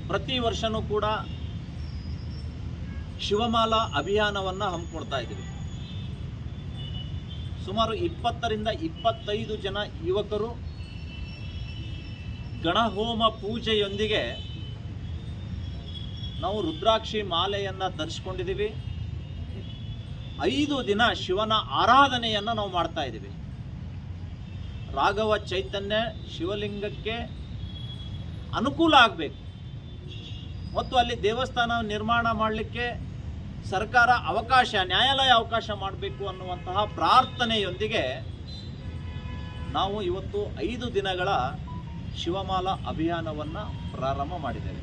ಪ್ರತಿ ವರ್ಷನೂ ಕೂಡ ಶಿವಮಾಲಾ ಅಭಿಯಾನವನ್ನು ಹಮ್ಮಿಕೊಳ್ತಾ ಇದ್ದೀವಿ. ಸುಮಾರು 20ರಿಂದ 25 ಜನ ಯುವಕರು ಗಣಹೋಮ ಪೂಜೆಯೊಂದಿಗೆ ನಾವು ರುದ್ರಾಕ್ಷಿ ಮಾಲೆಯನ್ನು ಧರಿಸ್ಕೊಂಡಿದ್ದೀವಿ. 5 ದಿನ ಶಿವನ ಆರಾಧನೆಯನ್ನು ನಾವು ಮಾಡ್ತಾ ಇದ್ದೀವಿ. ರಾಘವ ಚೈತನ್ಯ ಶಿವಲಿಂಗಕ್ಕೆ ಅನುಕೂಲ ಆಗಬೇಕು ಮತ್ತು ಅಲ್ಲಿ ದೇವಸ್ಥಾನ ನಿರ್ಮಾಣ ಮಾಡಲಿಕ್ಕೆ ಸರ್ಕಾರ ಅವಕಾಶ, ನ್ಯಾಯಾಲಯ ಅವಕಾಶ ಮಾಡಬೇಕು ಅನ್ನುವಂತಹ ಪ್ರಾರ್ಥನೆಯೊಂದಿಗೆ ನಾವು ಇವತ್ತು 5 ದಿನಗಳ ಶಿವಮಾಲಾ ಅಭಿಯಾನವನ್ನು ಪ್ರಾರಂಭ ಮಾಡಿದ್ದೇವೆ.